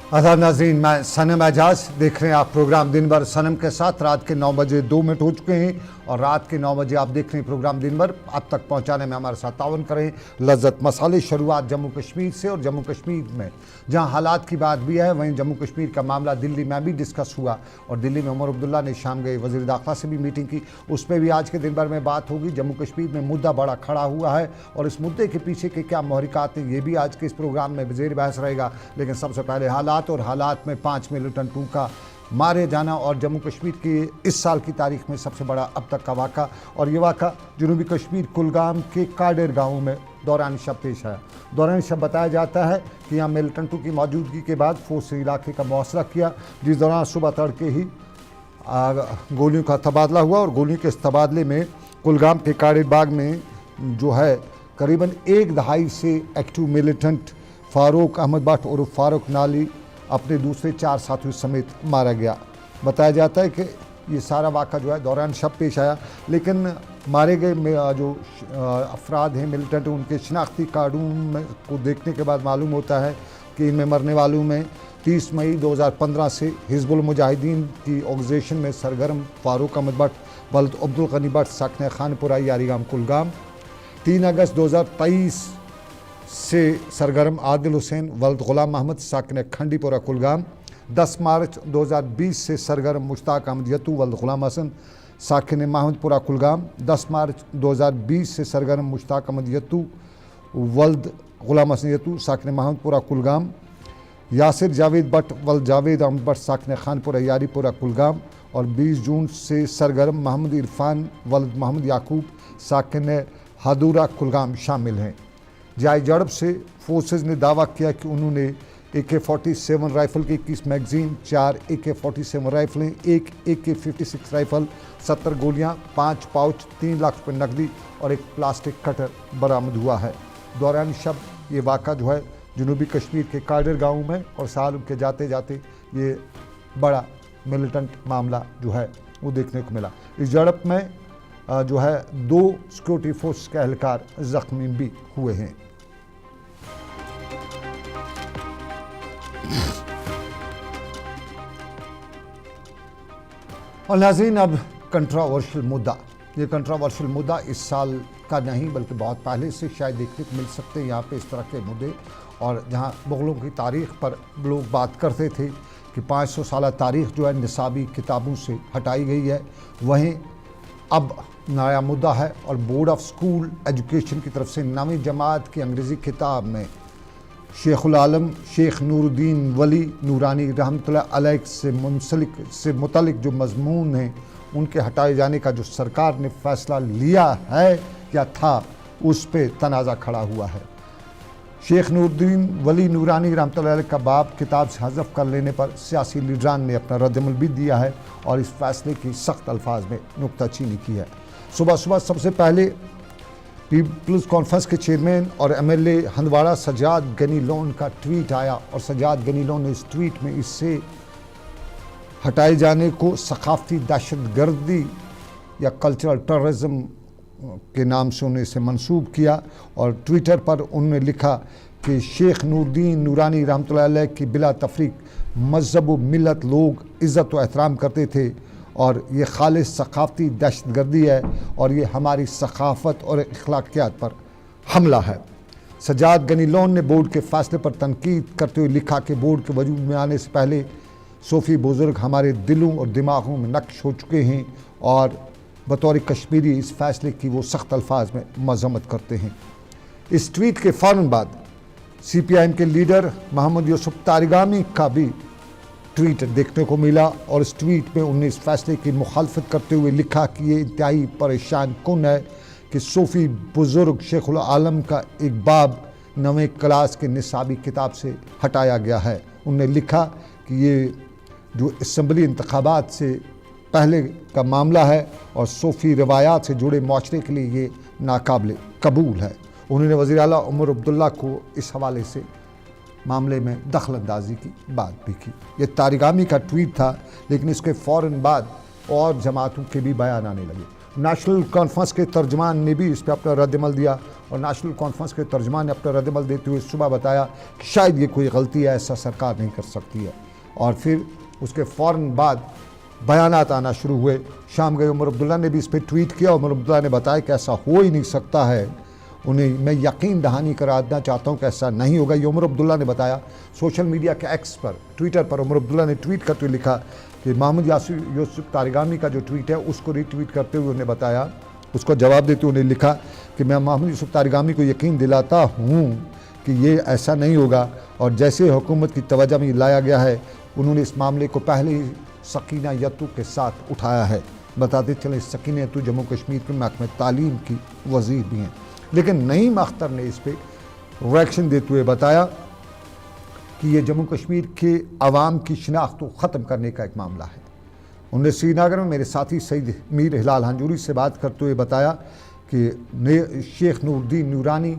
आदाब नाज़रीन, मैं सनम एजाज। देख रहे हैं आप प्रोग्राम दिन भर सनम के साथ। रात के 9 बजे 2 मिनट हो चुके हैं और रात के 9 बजे आप देख रहे हैं प्रोग्राम दिन भर। आप तक पहुंचाने में हमारे साथ तावन करें लज्जत मसाले। शुरुआत जम्मू कश्मीर से, और जम्मू कश्मीर में जहां हालात की बात भी है, वहीं जम्मू कश्मीर का मामला दिल्ली में भी डिस्कस हुआ और दिल्ली में उमर अब्दुल्ला ने शाम गए वज़ीर दाखिला से भी मीटिंग की। उस पर भी आज के दिन भर में बात होगी। जम्मू कश्मीर में मुद्दा बड़ा खड़ा हुआ है और इस मुद्दे के पीछे के क्या महरिकात हैं, ये भी आज के इस प्रोग्राम में ज़ेर बहस रहेगा। लेकिन सबसे पहले हालात, और हालात में 5 मिलिटेंटों का मारे जाना और जम्मू कश्मीर के इस साल की तारीख में सबसे बड़ा अब तक का वाक़ा। और ये वाक़ा जनूबी कश्मीर कुलगाम के काडेर गाँव में दौरान शब पेश आया। दौरान शब बताया जाता है कि यहाँ मिलिटेंटों की मौजूदगी के बाद फोर्स ने इलाके का मुआसरा किया, जिस दौरान सुबह तड़के ही गोलियों का तबादला हुआ। और गोलियों के इस तबादले में कुलगाम के काडेर बाग में जो है करीबन 1 दहाई से एक्टिव मिलिटेंट फ़ारूक अहमद भट्ट और फारूक नाली अपने दूसरे 4 साथियों समेत मारा गया। बताया जाता है कि ये सारा वाक़ा जो है दौरान शब पेश आया। लेकिन मारे गए जो अफराद हैं मिलिटेंट, उनके शनाख्ती कार्डों को देखने के बाद मालूम होता है कि इनमें मरने वालों में 30 मई 2015 से हिजबुल मुजाहिदीन की ऑर्गेनाइजेशन में सरगर्म फ़ारूक अहमद भट्ट, वल्द अब्दुल गनी भट्ट साकन खानपुरा यारीगाम कुलगाम, 3 अगस्त 2023 से सरगर्म आदिल हुसैन वल्द गुलाम मोहम्मद साकन खंडीपुरा कुलगाम, 10 मार्च 2020 से सरगर्म मुश्ताक अहमद यतू वल्द गुलाम हसन साकन महमदपुरा कुलगाम, 10 मार्च 2020 से सरगर्म मुश्ताक अहमद यतू वल्द गुलाम हसन यतू साकन महमदपुरा कुलगाम, यासिर जावेद भट्ट वल्द जावेद अहमद भट्ट साकन खानपुरा यारीपुरा कुलगाम, और 20 जून से सरगर्म मोहम्मद इरफान वल्द मोहम्मद याकूब साकन हादूरा कुलगाम शामिल हैं। जाय जड़ब से फोर्सेस ने दावा किया कि उन्होंने AK-47 राइफ़ल की 21 मैगज़ीन, 4 AK-47 राइफ़लें, 1 AK-56 राइफ़ल, 70 गोलियां, 5 पाउच, 3 लाख रुपये नकदी और एक प्लास्टिक कटर बरामद हुआ है। दौरान शब ये वाक़ा जो है जनूबी कश्मीर के काडेर गाँव में, और साल के जाते जाते ये बड़ा मिलिटेंट मामला जो है वो देखने को मिला। इस झड़प में जो है 2 सिक्योरिटी फोर्स के एहलकार ज़ख्मी भी हुए हैं। और नाज़रीन, अब कंट्रोवर्शियल मुद्दा। ये कंट्रोवर्शियल मुद्दा इस साल का नहीं बल्कि बहुत पहले से शायद देखने को मिल सकते हैं यहाँ पे इस तरह के मुद्दे। और जहाँ मुग़लों की तारीख़ पर लोग बात करते थे कि 500 साल तारीख़ जो है निसाबी किताबों से हटाई गई है, वहीं अब नया मुद्दा है और बोर्ड ऑफ स्कूल एजुकेशन की तरफ से 9वीं जमात की अंग्रेज़ी किताब में शेखुल आलम शेख नूरुद्दीन वली नूरानी रहमतुल्लाह अलैह से मुतल्लिक जो मज़मून हैं उनके हटाए जाने का जो सरकार ने फ़ैसला लिया है या था, उस पर तनाज़ा खड़ा हुआ है। शेख नूरुद्दीन वली नूरानी रहमतुल्लाह अलैह का बाब किताब से हज़फ कर लेने पर सियासी लीडरान ने अपना रद्दअमल भी दिया है और इस फैसले की सख्त अल्फाज में नुक्ताचीनी की है। सुबह सुबह सबसे पहले पीपल्स कॉन्फ्रेंस के चेयरमैन और MLA हंदवाड़ा सजाद गनी लोन का ट्वीट आया और सजाद गनी लोन ने इस ट्वीट में इससे हटाए जाने को सकाफ़ती दहशतगर्दी या कल्चरल टेररिज्म के नाम से उन्हें इसे मंसूब किया। और ट्विटर पर उन्होंने लिखा कि शेख नूरुद्दीन नूरानी रहमतुल्लाह अलैह की बिला तफरीक मज़हब व मिलत लोग इज़्ज़त व एहतराम करते थे और ये खालिस सकाफ़ती दहशतगर्दी है और ये हमारी सकाफ़त और अखलाकियात पर हमला है। सजाद गनी लोन ने बोर्ड के फ़ैसले पर तनकीद करते हुए लिखा कि बोर्ड के वजूद में आने से पहले सूफ़ी बुज़ुर्ग हमारे दिलों और दिमागों में नक्श हो चुके हैं और बतौर कश्मीरी इस फ़ैसले की वो सख्त अल्फाज में मज़म्मत करते हैं। इस ट्वीट के फ़ौरन बाद CPIM के लीडर मोहम्मद यूसुफ तारिगामी का भी ट्वीट देखने को मिला और इस ट्वीट में उन्होंने इस फैसले की मुखालफत करते हुए लिखा कि ये इंतहाई परेशान कुन है कि सूफ़ी बुज़ुर्ग शेखुल आलम का एक बाब 9वीं क्लास के निसाबी किताब से हटाया गया है। उन्होंने लिखा कि ये जो असम्बली इंतखाबात से पहले का मामला है और सूफ़ी रवायात से जुड़े माशरे के लिए ये नाकाबिल कबूल है। उन्होंने वज़ीर आला उमर अब्दुल्ला को इस हवाले से मामले में दखल अंदाजी की बात भी की। ये तारिगामी का ट्वीट था, लेकिन इसके फ़ौरन बाद और जमातों के भी बयान आने लगे। नेशनल कॉन्फ्रेंस के तर्जमान ने भी इस पर अपना रद्दमल दिया और नेशनल कॉन्फ्रेंस के तर्जमान ने अपना रद्दमल देते हुए सुबह बताया कि शायद ये कोई गलती है, ऐसा सरकार नहीं कर सकती है। और फिर उसके फ़ौरन बाद बयानात आना शुरू हुए। शाम गए उमर अब्दुल्ला ने भी इस पर ट्वीट किया। उमर अब्दुल्ला ने बताया कि ऐसा हो ही नहीं सकता है, उन्हें मैं यकीन दहानी करा देना चाहता हूँ कि ऐसा नहीं होगा। ये उमर अब्दुल्ला ने बताया। सोशल मीडिया के एक्स पर, ट्विटर पर उमर अब्दुल्ला ने ट्वीट करते हुए लिखा कि मोहम्मद यूसुफ तारिगामी का जो ट्वीट है उसको रीट्वीट करते हुए उन्हें बताया, उसको जवाब देते हुए उन्हें लिखा कि मैं मोहम्मद यूसुफ तारिगामी को यकीन दिलाता हूँ कि ये ऐसा नहीं होगा। और जैसे हुकूमत की तवज्जो में लाया गया है, उन्होंने इस मामले को पहले ही सकीना यत्तू के साथ उठाया है। बताते चलें सकीना यत्तू जम्मू कश्मीर के महकमे तालीम की वज़ीर भी हैं। लेकिन नईम अख्तर ने इस पर रिएक्शन देते हुए बताया कि ये जम्मू कश्मीर के अवाम की शनाख्त को ख़त्म करने का एक मामला है। उन्होंने श्रीनगर में मेरे साथी सईद मीर हिलाल हंजूरी से बात करते हुए बताया कि शेख नूरुद्दीन नूरानी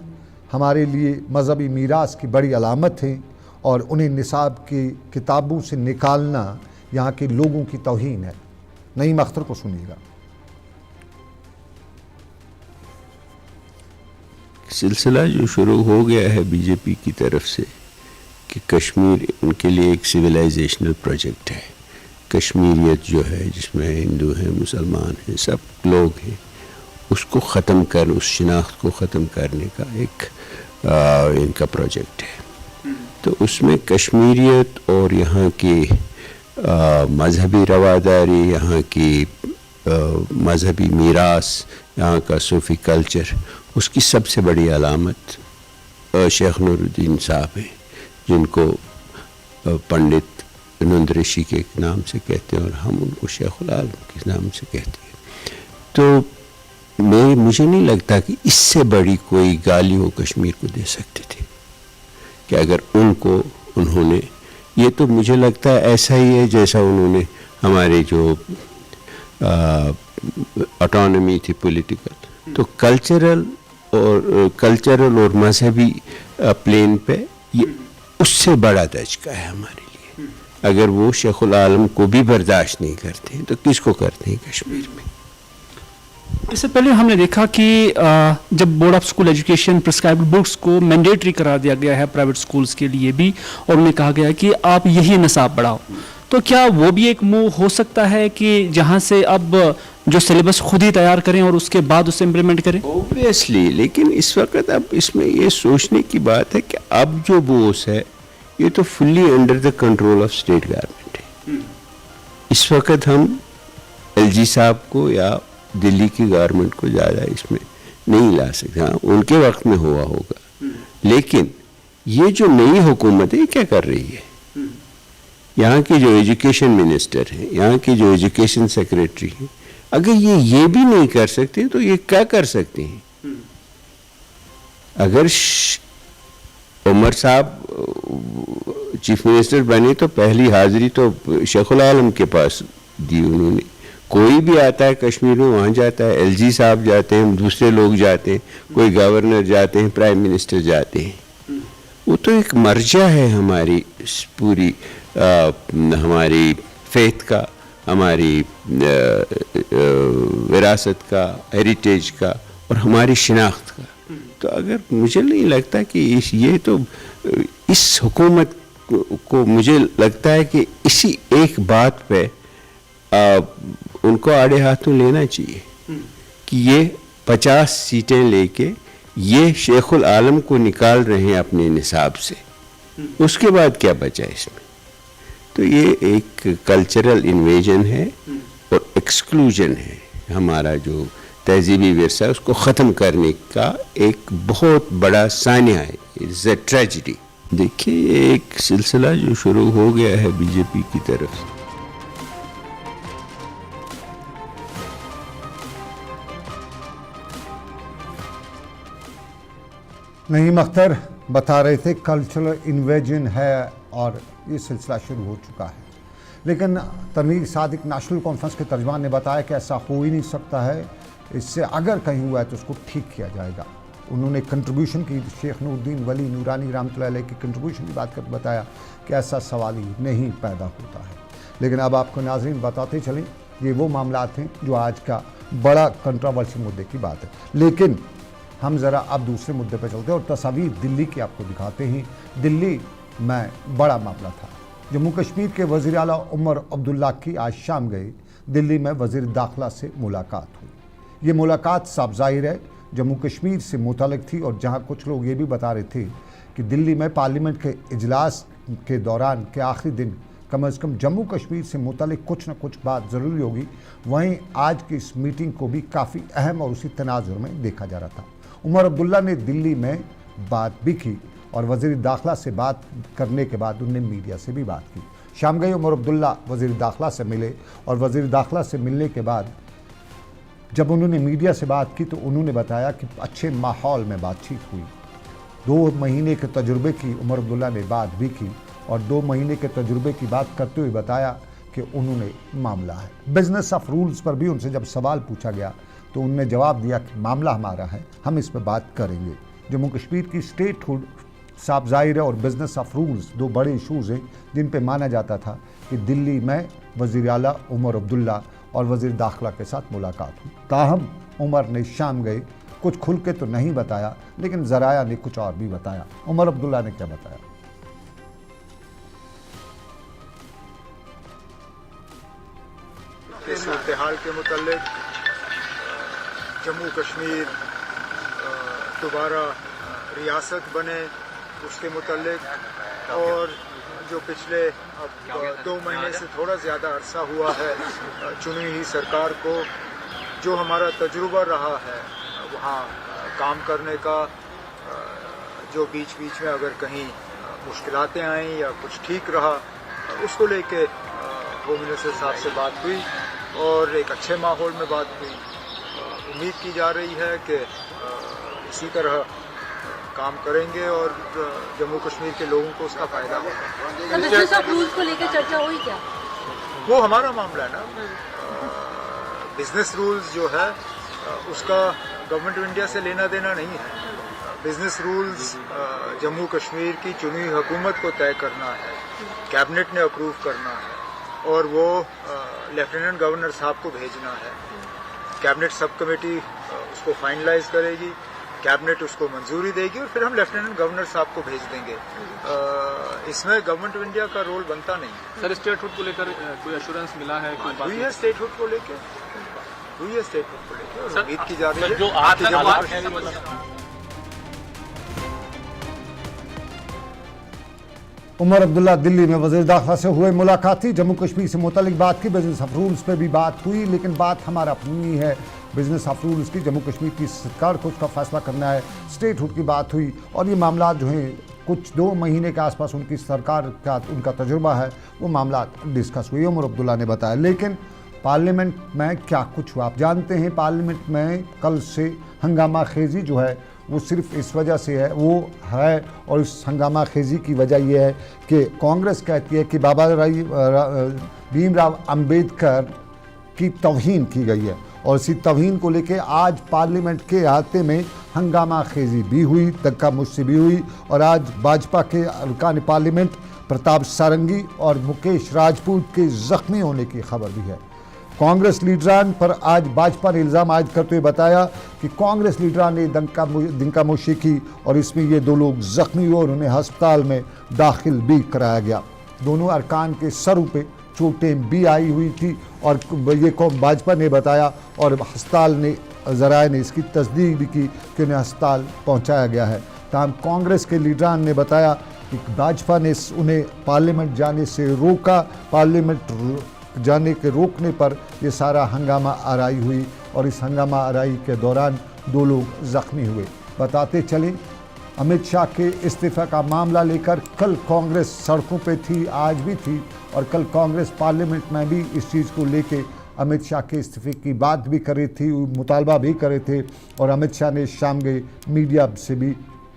हमारे लिए मजहबी मीरास की बड़ी अलामत हैं और उन्हें निसाब की किताबों से निकालना यहाँ के लोगों की तौहीन है। नईम अख्तर को सुनिएगा। सिलसिला जो शुरू हो गया है बीजेपी की तरफ से कि कश्मीर उनके लिए एक सिविलाइजेशनल प्रोजेक्ट है। कश्मीरियत जो है, जिसमें हिंदू हैं, मुसलमान हैं, सब लोग हैं, उसको ख़त्म कर, उस शिनाख्त को ख़त्म करने का एक इनका प्रोजेक्ट है। तो उसमें कश्मीरियत और यहाँ की मजहबी रवादारी, यहाँ की मजहबी मीरास, यहाँ का सूफ़ी कल्चर, उसकी सबसे बड़ी अलामत शेख नूरुद्दीन साहब हैं, जिनको पंडित नंद ऋषि के नाम से कहते हैं और हम उनको शेखुल आलम के नाम से कहते हैं। तो मुझे नहीं लगता कि इससे बड़ी कोई गाली वो कश्मीर को दे सकते थे कि अगर उन्होंने ये, तो मुझे लगता है ऐसा ही है जैसा उन्होंने हमारे जो ऑटोनॉमी थी पॉलिटिकल, तो कल्चरल और मजहबी प्लेन पे ये उससे बड़ा दचका है हमारे लिए। अगर वो शेखुल आलम को भी बर्दाश्त नहीं करते हैं तो किसको करते हैं कश्मीर में। इससे पहले हमने देखा कि जब board of school education prescribed books को मैंडेटरी करा दिया गया है प्राइवेट स्कूल्स के लिए भी, और उन्हें कहा गया कि आप यही निसाब बढ़ाओ, तो क्या वो भी एक मूव हो सकता है कि जहां से अब जो सिलेबस खुद ही तैयार करें और उसके बाद उसे इम्प्लीमेंट करें? ओबियसली, लेकिन इस वक्त अब इसमें ये सोचने की बात है कि अब जो बोस है ये तो fully under the control of state government है। इस वक्त हम एलजी साहब को या दिल्ली की गवर्नमेंट को ज़्यादा इसमें नहीं ला सकते। हाँ, उनके वक्त में हुआ होगा, लेकिन ये जो नई हुकूमत है ये क्या कर रही है? यहाँ के जो एजुकेशन मिनिस्टर हैं, यहाँ की जो एजुकेशन सेक्रेटरी हैं, अगर ये भी नहीं कर सकते तो ये क्या कर सकते हैं? अगर उमर साहब चीफ मिनिस्टर बने तो पहली हाजिरी तो शेखुल आलम के पास दी उन्होंने। कोई भी आता है कश्मीर में वहाँ जाता है, एलजी साहब जाते हैं, दूसरे लोग जाते हैं, कोई गवर्नर जाते हैं, प्राइम मिनिस्टर जाते हैं। वो तो एक मर्जा है हमारी पूरी हमारी फेथ का, हमारी विरासत का, हेरिटेज का और हमारी शिनाख्त का। तो अगर मुझे नहीं लगता कि इस हुकूमत को मुझे लगता है कि इसी एक बात पे उनको आड़े हाथों लेना चाहिए कि ये 50 सीटें लेके ये शेखुल आलम को निकाल रहे हैं अपने निसाब से, उसके बाद क्या बचा इसमें? तो ये एक कल्चरल इन्वेजन है और एक्सक्लूजन है। हमारा जो तहजीबी विरसा है उसको ख़त्म करने का एक बहुत बड़ा सानिया है। It's a tragedy. देखिए, एक सिलसिला जो शुरू हो गया है बीजेपी की तरफ से, नईम अख्तर बता रहे थे कल्चरल इन्वेजन है और ये सिलसिला शुरू हो चुका है। लेकिन तनवीर सादिक नेशनल कॉन्फ्रेंस के तर्जमान ने बताया कि ऐसा हो ही नहीं सकता है, इससे अगर कहीं हुआ है तो उसको ठीक किया जाएगा। उन्होंने कंट्रीब्यूशन की, शेख नूरुद्दीन वली नूरानी रहमतुल्लाह अलैह की कंट्रीब्यूशन की बात करके बताया कि ऐसा सवाल ही नहीं पैदा होता है। लेकिन अब आपको नाज़रीन बताते चलें, ये वो मामलात हैं जो आज का बड़ा कंट्रोवर्सी मुद्दे की बात है। लेकिन हम ज़रा अब दूसरे मुद्दे पर चलते हैं और तस्वीर दिल्ली की आपको दिखाते हैं। दिल्ली में बड़ा मामला था। जम्मू कश्मीर के वज़ीर आला उमर अब्दुल्ला की आज शाम गए दिल्ली में वज़ीर दाखिला से मुलाकात हुई। ये मुलाकात साफ ज़ाहिर है जम्मू कश्मीर से मुतल्लिक़ थी और जहां कुछ लोग ये भी बता रहे थे कि दिल्ली में पार्लियामेंट के इजलास के दौरान के आखिरी दिन कम से कम जम्मू कश्मीर से मुतल्लिक़ कुछ न कुछ बात ज़रूरी होगी, वहीं आज की इस मीटिंग को भी काफ़ी अहम और उसी तनाजुर में देखा जा रहा था। उमर अब्दुल्ला ने दिल्ली में बात भी की और वज़ीर दाखिला से बात करने के बाद उन्होंने मीडिया से भी बात की। शाम गए उमर अब्दुल्ला वज़ीर दाखिला से मिले और वज़ीर दाखिला से मिलने के बाद जब उन्होंने मीडिया से बात की तो उन्होंने बताया कि अच्छे माहौल में बातचीत हुई। 2 महीने के तजुर्बे की उमर अब्दुल्ला ने बात भी की और 2 महीने के तजुर्बे की बात करते हुए बताया कि उन्होंने मामला है बिजनेस ऑफ रूल्स पर भी उनसे जब सवाल पूछा गया तो उन्होंने जवाब दिया कि मामला हमारा है, हम इस पर बात करेंगे। जम्मू कश्मीर की स्टेटहुड साफ ज़ाहिर है और बिजनेस ऑफ रूल्स 2 बड़े इशूज़ हैं जिन पे माना जाता था कि दिल्ली में वज़ीर आला उमर अब्दुल्ला और वज़ीर दाखिला के साथ मुलाकात हुई। ताहम उमर ने शाम गए कुछ खुल के तो नहीं बताया, लेकिन ज़राया ने कुछ और भी बताया। उमर अब्दुल्ला ने क्या बताया? इस सूरत-ए-हाल के मुतालिक जम्मू कश्मीर दोबारा रियासत बने उसके मुतालिक और जो पिछले अब 2 महीने से थोड़ा ज़्यादा अरसा हुआ है चुनी हुई सरकार को जो हमारा तजुर्बा रहा है वहाँ काम करने का, जो बीच बीच में अगर कहीं मुश्किलातें आईं या कुछ ठीक रहा उसको लेके होम मिनिस्टर साहब से बात हुई और एक अच्छे माहौल में बात हुई। उम्मीद की जा रही है कि इसी तरह काम करेंगे और जम्मू कश्मीर के लोगों को उसका फायदा होगा। बिजनेस ऑफ रूल्स को लेकर चर्चा हुई क्या? वो हमारा मामला है ना। बिजनेस रूल्स जो है उसका गवर्नमेंट ऑफ इंडिया से लेना देना नहीं है। बिजनेस रूल्स जम्मू कश्मीर की चुनी हुई हुकूमत को तय करना है, कैबिनेट ने अप्रूव करना है और वो लेफ्टिनेंट गवर्नर साहब को भेजना है। कैबिनेट सब कमेटी उसको फाइनलाइज करेगी, कैबिनेट उसको मंजूरी देगी और फिर हम लेफ्टिनेंट गवर्नर साहब को भेज देंगे। इसमें गवर्नमेंट ऑफ इंडिया का रोल बनता नहीं। सर, स्टेटहुड को लेकर कोई एश्योरेंस मिला है? हुई है स्टेटहुड को लेकर, हुई है स्टेटहुड को लेकर, उम्मीद की जा रही है। जो आज उमर अब्दुल्ला दिल्ली में वज़ीर दाखिला से हुए मुलाकात थी, जम्मू कश्मीर से मुतल्लिक बात की, बिजनेस ऑफ रूल्स पे भी बात हुई, लेकिन बात हमारा अपनी है बिजनेस ऑफ रूल्स की। जम्मू कश्मीर की सरकार को उसका फैसला करना है। स्टेटहुड की बात हुई और ये मामला जो हैं कुछ 2 महीने के आसपास उनकी सरकार का उनका तजुर्बा है, वो मामला डिस्कस हुई, उमर अब्दुल्ला ने बताया। लेकिन पार्लियामेंट में क्या कुछ हुआ आप जानते हैं। पार्लियामेंट में कल से हंगामा खेजी जो है वो सिर्फ इस वजह से है, वो है और इस हंगामा खेजी की वजह यह है कि कांग्रेस कहती है कि बाबा भीमराव अंबेडकर की तौहीन की गई है और इसी तौहीन को लेके आज पार्लियामेंट के अहाते में हंगामा खेजी भी हुई, धक्का मुक्की भी हुई और आज भाजपा के अरकान पार्लियामेंट प्रताप सारंगी और मुकेश राजपूत के ज़ख्मी होने की खबर भी है। कांग्रेस लीडरान पर आज भाजपा ने इल्ज़ाम आयद करते हुए बताया कि कांग्रेस लीडरान ने दिंकामोशी की और इसमें ये 2 लोग ज़ख्मी हुए और उन्हें अस्पताल में दाखिल भी कराया गया। दोनों अरकान के सरों पे चोटें भी आई हुई थी और ये भाजपा ने बताया और अस्पताल ने ज़राए ने इसकी तस्दीक भी की कि उन्हें अस्पताल पहुँचाया गया है। तमाम कांग्रेस के लीडरान ने बताया कि भाजपा ने उन्हें पार्लियामेंट जाने से रोका, पार्लियामेंट जाने के रोकने पर ये सारा हंगामा आराई हुई और इस हंगामा आराई के दौरान 2 लोग ज़ख्मी हुए। बताते चलें अमित शाह के इस्तीफ़ा का मामला लेकर कल कांग्रेस सड़कों पे थी, आज भी थी और कल कांग्रेस पार्लियामेंट में भी इस चीज़ को लेके अमित शाह के इस्तीफ़े की बात भी कर रही थी, मुतालबा भी कर रहे थे और अमित शाह ने शाम गए मीडिया से भी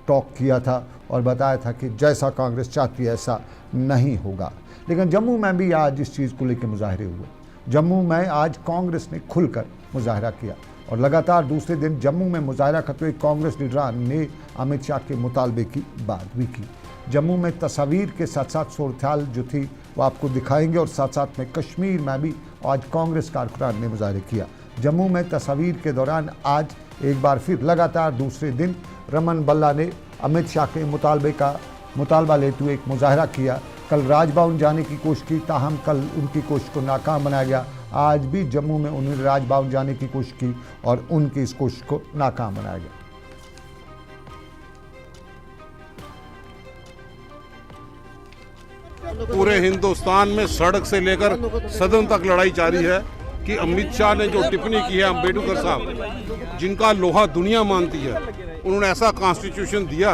टॉक किया था और बताया था कि जैसा कांग्रेस चाहती है ऐसा नहीं होगा। लेकिन जम्मू में भी आज इस चीज़ को लेकर मुजाहरे हुए। जम्मू में आज कांग्रेस ने खुलकर मुजाहरा किया और लगातार दूसरे दिन जम्मू में मुजाहरा करते हुए कांग्रेस लीडरान ने अमित शाह के मुतालबे की बात भी की। जम्मू में तस्वीर के साथ साथ सूरत-ए-हाल जो थी वो आपको दिखाएंगे और साथ साथ में कश्मीर में भी आज कांग्रेस कारकुनान ने मुजाहरे किया। जम्मू में तस्वीर के दौरान आज एक बार फिर लगातार दूसरे दिन रमन बल्ला ने अमित शाह के मुतालबा लेते हुए एक मुजाहरा किया। कल राजभवन जाने की कोशिश की, ताहम कल उनकी कोशिश को नाकाम बनाया गया। आज भी जम्मू में उन्होंने राजभवन जाने की कोशिश की और उनकी इस कोशिश को नाकाम बनाया गया। पूरे हिंदुस्तान में सड़क से लेकर सदन तक लड़ाई जारी है कि अमित शाह ने जो टिप्पणी की है अम्बेडकर साहब, जिनका लोहा दुनिया मानती है, उन्होंने ऐसा कॉन्स्टिट्यूशन दिया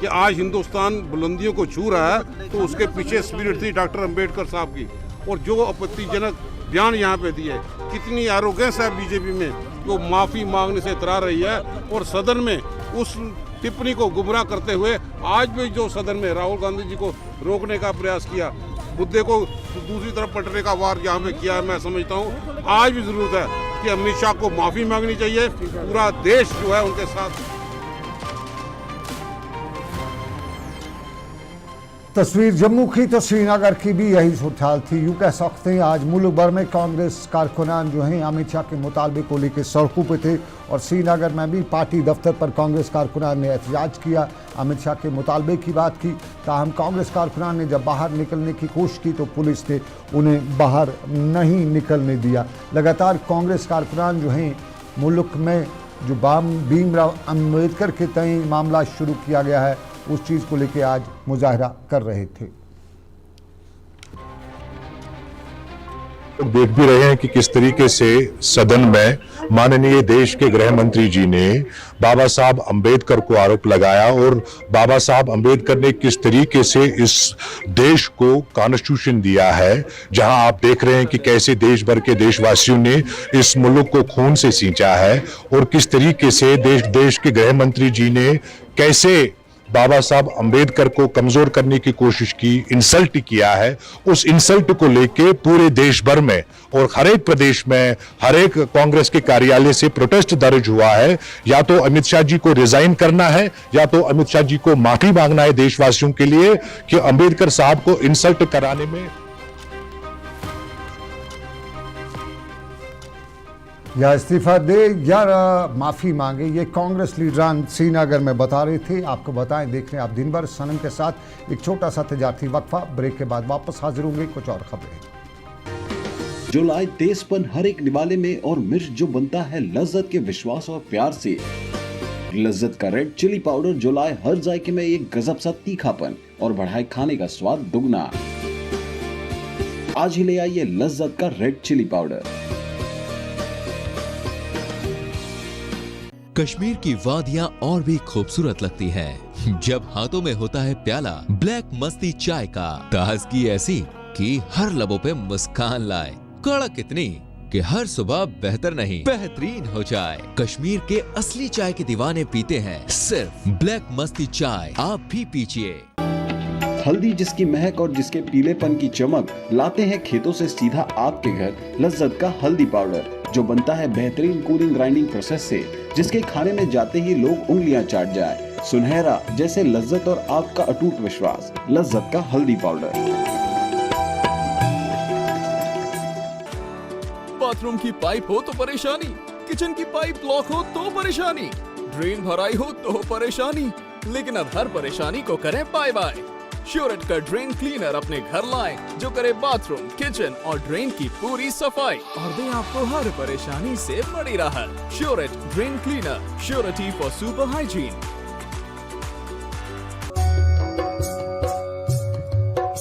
कि आज हिंदुस्तान बुलंदियों को छू रहा है, तो उसके पीछे स्पिरिट थी डॉक्टर अम्बेडकर साहब की। और जो आपत्तिजनक बयान यहाँ पे दिए, कितनी एरोगेंस है बीजेपी में, जो माफ़ी मांगने से इतरा रही है और सदन में उस टिप्पणी को गुमराह करते हुए आज भी जो सदन में राहुल गांधी जी को रोकने का प्रयास किया, मुद्दे को दूसरी तरफ पलटने का वार यहाँ पे किया है। मैं समझता हूँ आज भी ज़रूरत है कि अमित शाह को माफ़ी मांगनी चाहिए। पूरा देश जो है उनके साथ। तस्वीर जम्मू की तो श्रीनगर की भी यही सूरत हाल थी। यूँ कह सकते हैं आज मुल्क भर में कांग्रेस कारकुनान जो हैं अमित शाह के मुतालबे को लेकर सड़कों पे थे और श्रीनगर में भी पार्टी दफ्तर पर कांग्रेस कारकुनान ने एहतजाज किया, अमित शाह के मुतालबे की बात की। ताहम कांग्रेस कारकुनान ने जब बाहर निकलने की कोशिश की तो पुलिस ने उन्हें बाहर नहीं निकलने दिया। लगातार कांग्रेस कारकुनान जो हैं मुल्क में जो भीमराव अम्बेडकर के तय मामला शुरू किया गया है उस चीज़ को लेकर आज मुजाहरा कर रहे थे। देख भी रहे हैं कि किस तरीके से सदन में माननीय देश के गृह मंत्री जी ने बाबा साहब अंबेडकर को आरोप लगाया और बाबा साहब अंबेडकर ने किस तरीके से इस देश को कॉन्स्टिट्यूशन दिया है, जहां आप देख रहे हैं कि कैसे देश भर के देशवासियों ने इस मुल्क को खून से सींचा है और किस तरीके से देश के गृह मंत्री जी ने कैसे बाबा साहब अंबेडकर को कमजोर करने की कोशिश की, इंसल्ट किया है। उस इंसल्ट को लेके पूरे देश भर में और हर एक प्रदेश में हर एक कांग्रेस के कार्यालय से प्रोटेस्ट दर्ज हुआ है। या तो अमित शाह जी को रिजाइन करना है या तो अमित शाह जी को माफी मांगना है देशवासियों के लिए कि अंबेडकर साहब को इंसल्ट कराने में या इस्तीफा दे या माफ़ी मांगे, ये कांग्रेस लीडरान श्रीनगर में बता रहे थे। आपको बताएं, देख रहे हैं आप दिन भर सनम के साथ। एक छोटा सा तजारती वक्फा, ब्रेक के बाद वापस हाजिर होंगे कुछ और खबरें। जो लाए तेजपन हर एक निवाले में और मिर्च जो बनता है लज्जत के विश्वास और प्यार से। लज्जत का रेड चिली पाउडर जो लाए हर जायके में एक गजब सा तीखापन और बढ़ाए खाने का स्वाद दुगना। आज ही ले आइए लज्जत का रेड चिली पाउडर। कश्मीर की वादियां और भी खूबसूरत लगती हैं जब हाथों में होता है प्याला ब्लैक मस्ती चाय का। ताजगी ऐसी कि हर लबों पे मुस्कान लाए, कड़क इतनी कि हर सुबह बेहतर नहीं बेहतरीन हो जाए। कश्मीर के असली चाय के दीवाने पीते हैं सिर्फ ब्लैक मस्ती चाय, आप भी पीजिए। हल्दी जिसकी महक और जिसके पीलेपन की चमक लाते हैं खेतों से सीधा आपके घर। लज्जत का हल्दी पाउडर जो बनता है बेहतरीन कूलिंग ग्राइंडिंग प्रोसेस से, जिसके खाने में जाते ही लोग उंगलियां चाट जाए। सुनहरा जैसे लज्जत और आपका अटूट विश्वास, लज्जत का हल्दी पाउडर। बाथरूम की पाइप हो तो परेशानी, किचन की पाइप ब्लॉक हो तो परेशानी, ड्रेन भराई हो तो परेशानी, लेकिन अब हर परेशानी को करें बाय बाय। श्योरेट का ड्रेन क्लीनर अपने घर लाएं जो करे बाथरूम, किचन और ड्रेन की पूरी सफाई और दे आपको हर परेशानी से बड़ी राहत। श्योरेट drain cleaner, surety for super hygiene.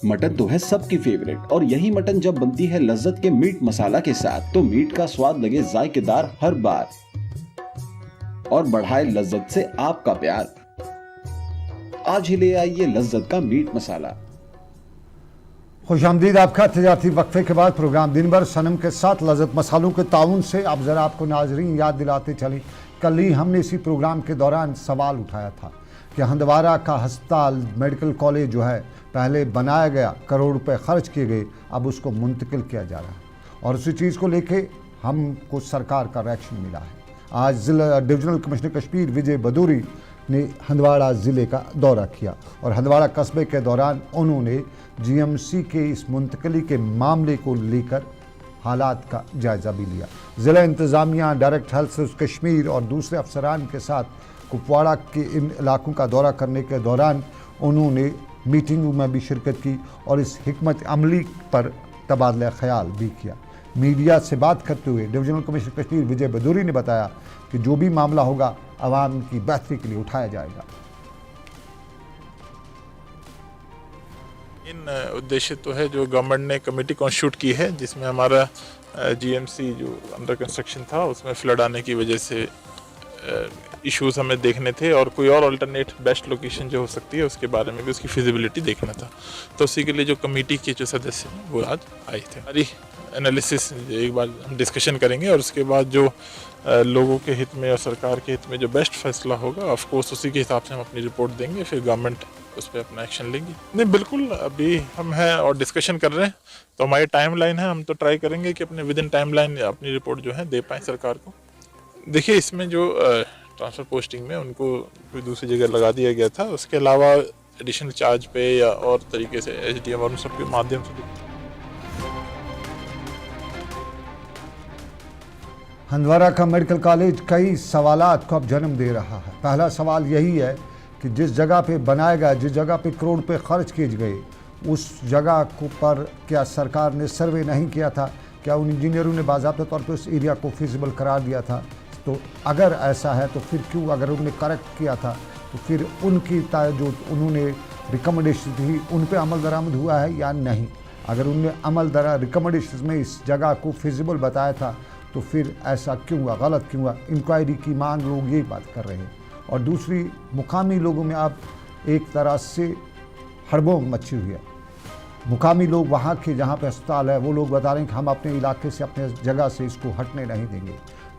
Mutton तो है सबकी फेवरेट और यही मटन जब बनती है लज्जत के मीट मसाला के साथ तो मीट का स्वाद लगे जायकेदार हर बार और बढ़ाए लज्जत से आपका प्यार। आज ही ले आइए लज्जत का मीट मसाला। खुशामदीद आपका तजारती वक्फे के बाद प्रोग्राम दिन भर सनम के साथ लज्जत मसालों के ताउन से। अब ज़रा आपको नाजरीन याद दिलाते चलें, कल ही हमने इसी प्रोग्राम के दौरान सवाल उठाया था कि हंदवारा का अस्पताल मेडिकल कॉलेज जो है पहले बनाया गया, करोड़ रुपए खर्च किए गए, अब उसको मुंतकिल किया जा रहा है और उसी चीज़ को लेके हमको सरकार का रिएक्शन मिला है। आज जिला डिविजनल कमिश्नर कश्मीर विजय बदूरी ने हंदवाड़ा ज़िले का दौरा किया और हंदवाड़ा कस्बे के दौरान उन्होंने जीएमसी के इस मुंतकली के मामले को लेकर हालात का जायज़ा भी लिया। ज़िला इंतज़ामिया, डायरेक्ट हेल्थ सर्विस कश्मीर और दूसरे अफसरान के साथ कुपवाड़ा के इन इलाकों का दौरा करने के दौरान उन्होंने मीटिंगों में भी शिरकत की और इस हिकमत अमली पर तबादला ख्याल भी किया। मीडिया से बात करते हुए डिविजनल कमिश्नर कश्मीर विजय बदूरी ने बताया कि जो भी मामला होगा आवाम की बेहतरी के लिए उठाया जाएगा। इन उद्देश्य तो है जो गवर्नमेंट ने कमेटी कॉन्स्टिट्यूट की है, जिसमें हमारा जीएमसी जो अंडर कंस्ट्रक्शन था उसमें फ्लड आने की वजह से इश्यूज हमें देखने थे और कोई और अल्टरनेट बेस्ट लोकेशन जो हो सकती है उसके बारे में भी उसकी फिजिबिलिटी देखना था। तो उसी के लिए जो कमेटी के जो सदस्य हैं वो आज आए थे। हमारी एनालिसिस एक बार हम डिस्कशन करेंगे और उसके बाद जो लोगों के हित में और सरकार के हित में जो बेस्ट फैसला होगा ऑफ कोर्स उसी के हिसाब से हम अपनी रिपोर्ट देंगे, फिर गवर्नमेंट उस पर अपना एक्शन लेंगी। नहीं, बिल्कुल अभी हम हैं और डिस्कशन कर रहे हैं, तो हमारी टाइमलाइन है, हम तो ट्राई करेंगे कि अपने विद इन टाइमलाइन अपनी रिपोर्ट जो है दे पाएँ सरकार को। देखिए, इसमें जो ट्रांसफ़र पोस्टिंग में उनको कोई दूसरी जगह लगा दिया गया था, उसके अलावा एडिशनल चार्ज पे या और तरीके से एसडीएम और उन सब के माध्यम से। हंदवाड़ा का मेडिकल कॉलेज कई सवालात को अब जन्म दे रहा है। पहला सवाल यही है कि जिस जगह पे बनाया गया, जिस जगह पे करोड़ रुपए खर्च किए गए, उस जगह को पर क्या सरकार ने सर्वे नहीं किया था? क्या उन इंजीनियरों ने बाज़ाब्ता तौर पर उस एरिया को फिजिबल करार दिया था? तो अगर ऐसा है तो फिर क्यों, अगर उन्होंने करेक्ट किया था तो फिर उनकी जो उन्होंने रिकमेंडेशन थी उन पे अमल दरामद हुआ है या नहीं? अगर उन्होंने अमल रिकमेंडेशन में इस जगह को फिजिबल बताया था तो फिर ऐसा क्यों हुआ, गलत क्यों हुआ? इंक्वायरी की मांग लोग यही बात कर रहे हैं। और दूसरी, मुकामी लोगों में अब एक तरह से हड़बोंग मची हुई है। मुकामी लोग वहाँ के जहाँ पे अस्पताल है वो लोग बता रहे हैं कि हम अपने इलाके से, अपने जगह से इसको हटने नहीं देंगे।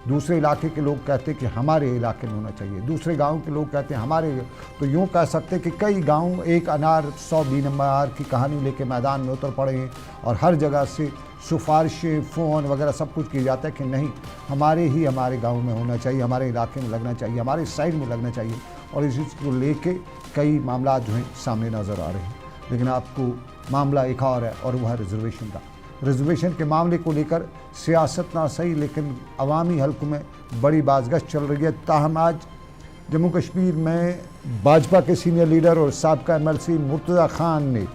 दूसरे इलाके के लोग कहते हैं कि हमारे इलाके में होना चाहिए, दूसरे गांव के लोग कहते हैं हमारे। तो यूँ कह सकते हैं कि कई गांव एक अनार 100 बीमार की कहानी लेके मैदान में उतर पड़े हैं और हर जगह से सिफारिशें, फ़ोन वगैरह सब कुछ किया जाता है कि नहीं, हमारे गांव में होना चाहिए, हमारे इलाके में लगना चाहिए, हमारे साइड में लगना चाहिए। और इसी को लेके कई मामला जो हैं सामने नज़र आ रहे हैं। लेकिन आपको मामला एक और है और वह है रिजर्वेशन का। रिजर्वेशन के मामले को लेकर सियासत ना सही लेकिन अवामी हल्कों में बड़ी बाज़गश्त चल रही है। ताहम आज जम्मू कश्मीर में भाजपा के सीनियर लीडर और साबका एमएलसी मुर्तज़ा खान ने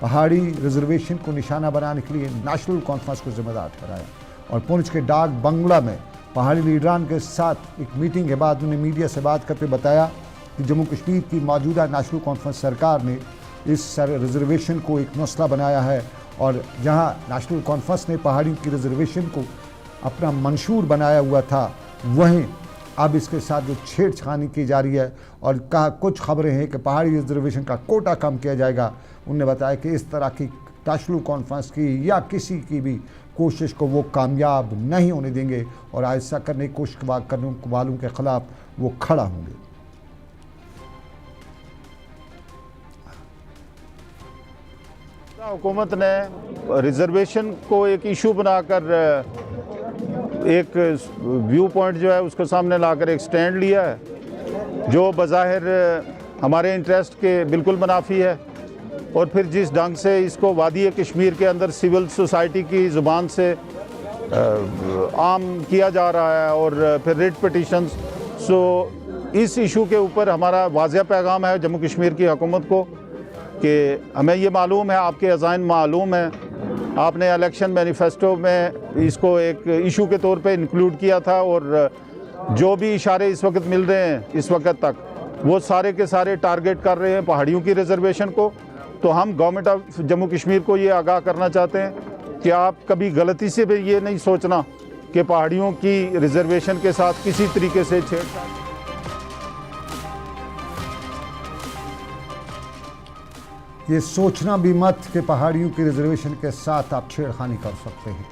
पहाड़ी रिजर्वेशन को निशाना बनाने के लिए नेशनल कॉन्फ्रेंस को जिम्मेदार ठहराया और पुंछ के डाक बंगला में पहाड़ी लीडरान के साथ एक मीटिंग के बाद उन्हें मीडिया से बात करते बताया कि जम्मू कश्मीर की मौजूदा नेशनल कॉन्फ्रेंस सरकार ने इस रिजर्वेशन को एक मसला बनाया है और जहां नेशनल कॉन्फ्रेंस ने पहाड़ी की रिजर्वेशन को अपना मंशूर बनाया हुआ था, वहीं अब इसके साथ जो छेड़छानी की जा रही है और कहा कुछ खबरें हैं कि पहाड़ी रिजर्वेशन का कोटा कम किया जाएगा। उन्होंने बताया कि इस तरह की नेशनल कॉन्फ्रेंस की या किसी की भी कोशिश को वो कामयाब नहीं होने देंगे और ऐसा करने की कोशिश करने वालों के ख़िलाफ़ वो खड़ा होंगे। हुकूमत ने रिजर्वेशन को एक इशू बनाकर एक व्यू पॉइंट जो है उसको सामने लाकर एक स्टैंड लिया है जो बज़ाहिर हमारे इंटरेस्ट के बिल्कुल मुनाफी है। और फिर जिस ढंग से इसको वादी कश्मीर के अंदर सिविल सोसाइटी की ज़ुबान से आम किया जा रहा है और फिर रिट पिटिशंस, सो इस इशू के ऊपर हमारा वाज़ेह पैगाम है जम्मू कश्मीर की हुकूमत को कि हमें ये मालूम है, आपके अज़ाइन मालूम है, आपने इलेक्शन मैनिफेस्टो में इसको एक इशू के तौर पे इंक्लूड किया था और जो भी इशारे इस वक्त मिल रहे हैं इस वक्त तक वो सारे के सारे टारगेट कर रहे हैं पहाड़ियों की रिजर्वेशन को। तो हम गवर्नमेंट ऑफ जम्मू कश्मीर को ये आगाह करना चाहते हैं कि आप कभी गलती से भी ये नहीं सोचना कि पहाड़ियों की रिजर्वेशन के साथ किसी तरीके से छेड़छाड़। ये सोचना भी मत कि पहाड़ियों की रिजर्वेशन के साथ आप छेड़खानी कर सकते हैं।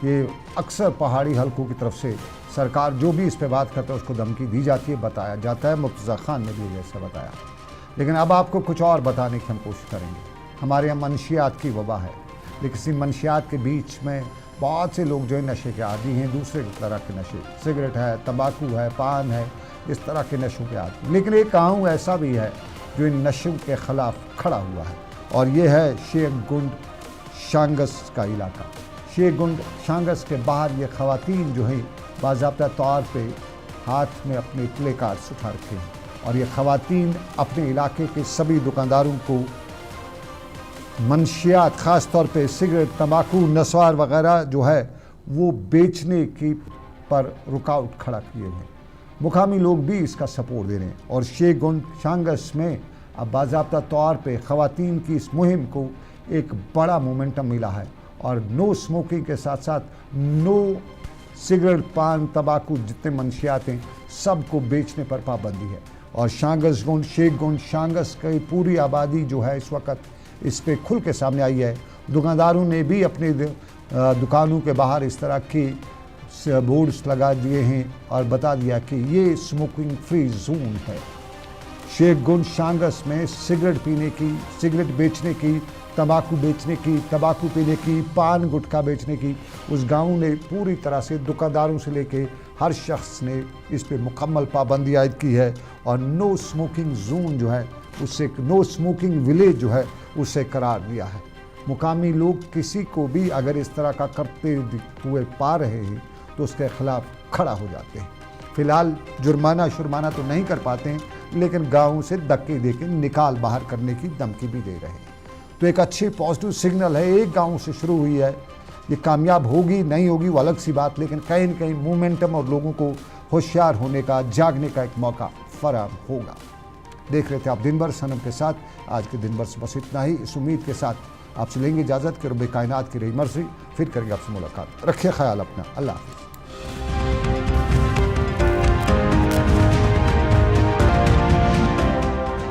ये अक्सर पहाड़ी हलकों की तरफ से सरकार जो भी इस पे बात करता है उसको धमकी दी जाती है, बताया जाता है। मुर्तज़ा खान ने भी जैसा बताया। लेकिन अब आपको कुछ और बताने की हम कोशिश करेंगे। हमारे यहाँ मनशियात की वबा है, लेकिन इसी मनशियात के बीच में बहुत से लोग जो है नशे के आदी हैं, दूसरे तरह के नशे, सिगरेट है, तंबाकू है, पान है, इस तरह के नशों के आदी। लेकिन एक गाँव ऐसा भी है जो इन नशों के ख़िलाफ़ खड़ा हुआ है और ये है शेख गुंड शांगस का इलाका। शेगुंड शांगस के बाहर ये खवातीन जो हैं बाज़ाब्ता तौर पे हाथ में अपने प्ले कार्ड्स उठा रखे हैं और ये खवातीन अपने इलाके के सभी दुकानदारों को मंशियात ख़ास तौर पे सिगरेट, तंबाकू, नस्वार वगैरह जो है वो बेचने की पर रुकावट खड़ा किए हैं। मुकामी लोग भी इसका सपोर्ट दे रहे हैं और शेगुंड शांगस में अब बाज़ाब्ता तौर पे ख़वातीन की इस मुहिम को एक बड़ा मोमेंटम मिला है और नो स्मोकिंग के साथ साथ नो सिगरेट, पान, तंबाकू जितने मंशियात हैं सबको बेचने पर पाबंदी है और शांगसगुंड, शेखगुंड, शांगस की पूरी आबादी जो है इस वक्त इस पे खुल के सामने आई है। दुकानदारों ने भी अपने दुकानों के बाहर इस तरह के बोर्ड्स लगा दिए हैं और बता दिया कि ये स्मोकिंग फ्री जोन है। शेखगुंड शांगस में सिगरेट पीने की, सिगरेट बेचने की, तंबाकू बेचने की, तंबाकू पीने की, पान गुटखा बेचने की उस गांव ने पूरी तरह से दुकानदारों से लेके हर शख्स ने इस पे मुकम्मल पाबंदी आयद की है और नो स्मोकिंग जोन जो है उससे नो स्मोकिंग विलेज जो है उससे करार दिया है। मुकामी लोग किसी को भी अगर इस तरह का करते हुए पा रहे हैं तो उसके ख़िलाफ़ खड़ा हो जाते हैं। फ़िलहाल जुर्माना तो नहीं कर पाते हैं लेकिन गाँव से धक्के दे के निकाल बाहर करने की धमकी भी दे रहे हैं। तो एक अच्छी पॉजिटिव सिग्नल है, एक गांव से शुरू हुई है। ये कामयाब होगी नहीं होगी वो अलग सी बात, लेकिन कहीं न कहीं मोमेंटम और लोगों को होशियार होने का, जागने का एक मौका फराहम होगा। देख रहे थे आप दिन भर सनम के साथ। आज के दिन भर से बस इतना ही। इस उम्मीद के साथ आपसे लेंगे इजाज़त कि रब्बे कायनात की रही मर्ज़ी फिर करेंगे आपसे मुलाकात। रखिए ख्याल अपना। अल्लाह हाफ़िज़।